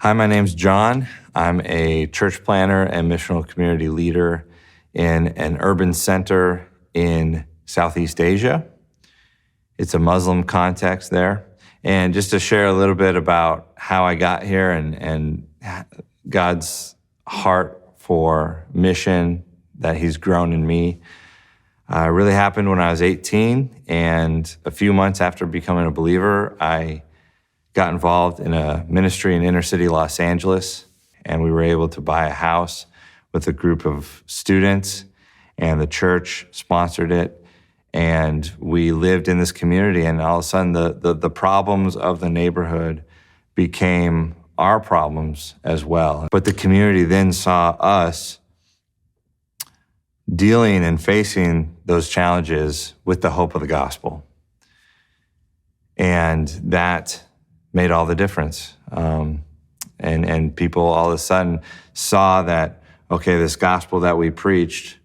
Hi, my name's John. I'm a church planner and missional community leader in an urban center in Southeast Asia. It's a Muslim context there. And just to share a little bit about how I got here and God's heart for mission that He's grown in me, really happened when I was 18. And a few months after becoming a believer, I got involved in a ministry in inner city Los Angeles, and we were able to buy a house with a group of students, and the church sponsored it. And we lived in this community, and all of a sudden the problems of the neighborhood became our problems as well. But the community then saw us dealing and facing those challenges with the hope of the gospel. And that made all the difference. And people all of a sudden saw that, okay, this gospel that we preached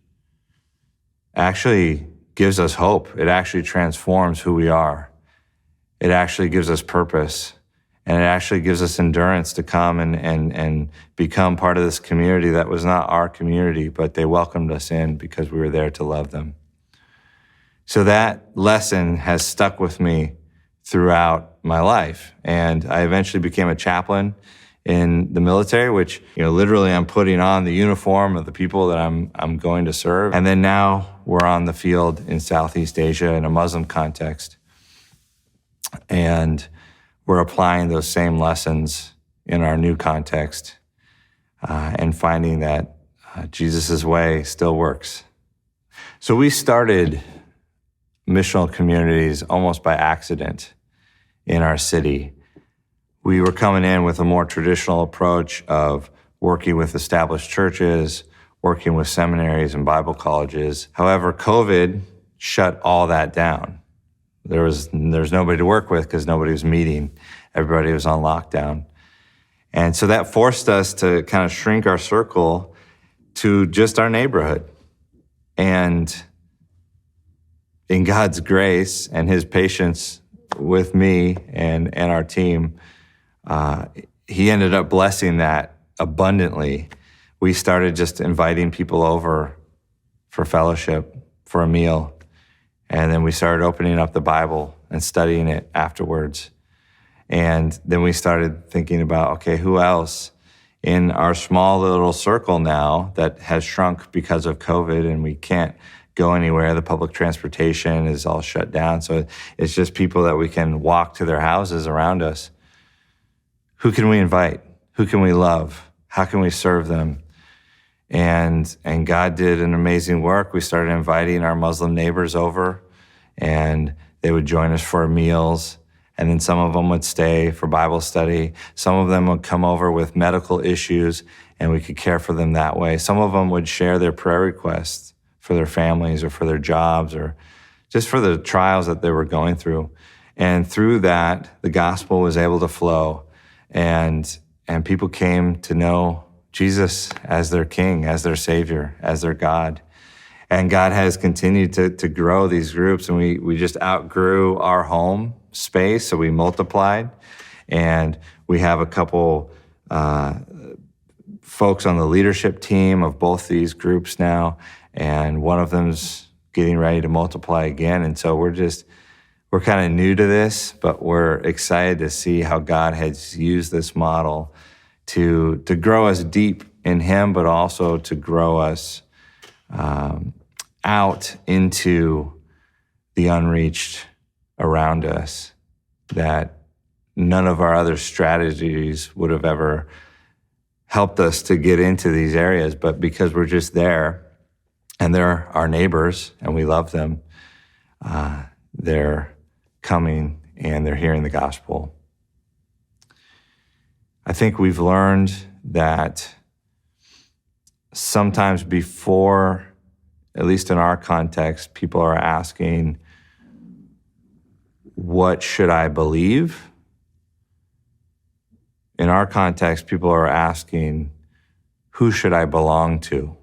actually gives us hope. It actually transforms who we are. It actually gives us purpose. And it actually gives us endurance to come and become part of this community that was not our community, but they welcomed us in because we were there to love them. So that lesson has stuck with me throughout my life. And I eventually became a chaplain in the military, which, literally I'm putting on the uniform of the people that I'm going to serve. And then now we're on the field in Southeast Asia in a Muslim context. And we're applying those same lessons in our new context and finding that Jesus' way still works. So we started missional communities almost by accident in our city. We were coming in with a more traditional approach of working with established churches, working with seminaries and Bible colleges. However, COVID shut all that down. There's nobody to work with because nobody was meeting. Everybody was on lockdown. And so that forced us to kind of shrink our circle to just our neighborhood. And in God's grace and His patience with me and our team, He ended up blessing that abundantly. We started just inviting people over for fellowship, for a meal, and then we started opening up the Bible and studying it afterwards. And then we started thinking about, okay, who else in our small little circle now that has shrunk because of COVID and we can't go anywhere. The public transportation is all shut down. So it's just people that we can walk to their houses around us. Who can we invite? Who can we love? How can we serve them? And God did an amazing work. We started inviting our Muslim neighbors over, and they would join us for meals. And then some of them would stay for Bible study. Some of them would come over with medical issues, and we could care for them that way. Some of them would share their prayer requests for their families or for their jobs or just for the trials that they were going through. And through that, the gospel was able to flow, and people came to know Jesus as their King, as their Savior, as their God. And God has continued to grow these groups, and we just outgrew our home space, so we multiplied. And we have a couple folks on the leadership team of both these groups now, and one of them's getting ready to multiply again. And so we're kind of new to this, but we're excited to see how God has used this model to grow us deep in Him, but also to grow us out into the unreached around us, that none of our other strategies would have ever helped us to get into these areas. But because we're just there, and they're our neighbors, and we love them, they're coming and they're hearing the gospel. I think we've learned that sometimes before, at least in our context, people are asking, what should I believe? In our context, people are asking, who should I belong to?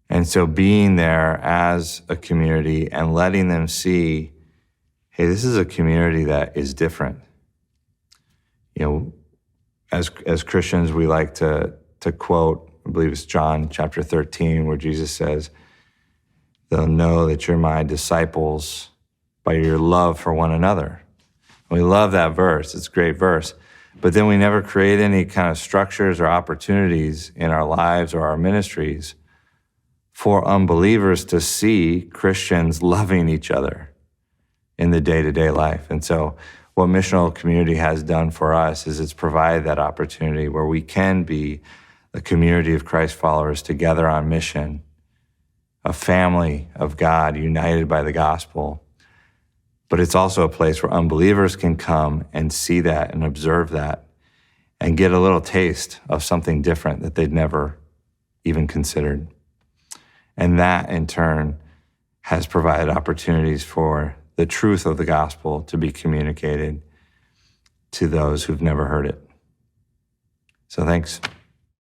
And so being there as a community and letting them see, hey, this is a community that is different. as Christians, we like to quote, I believe it's John chapter 13, where Jesus says, "They'll know that you're my disciples by your love for one another." We love that verse. It's a great verse. But then we never create any kind of structures or opportunities in our lives or our ministries for unbelievers to see Christians loving each other in the day-to-day life. And so what Missional Community has done for us is it's provided that opportunity where we can be a community of Christ followers together on mission, a family of God united by the gospel. But it's also a place where unbelievers can come and see that and observe that and get a little taste of something different that they'd never even considered. And that, in turn, has provided opportunities for the truth of the gospel to be communicated to those who've never heard it. So thanks.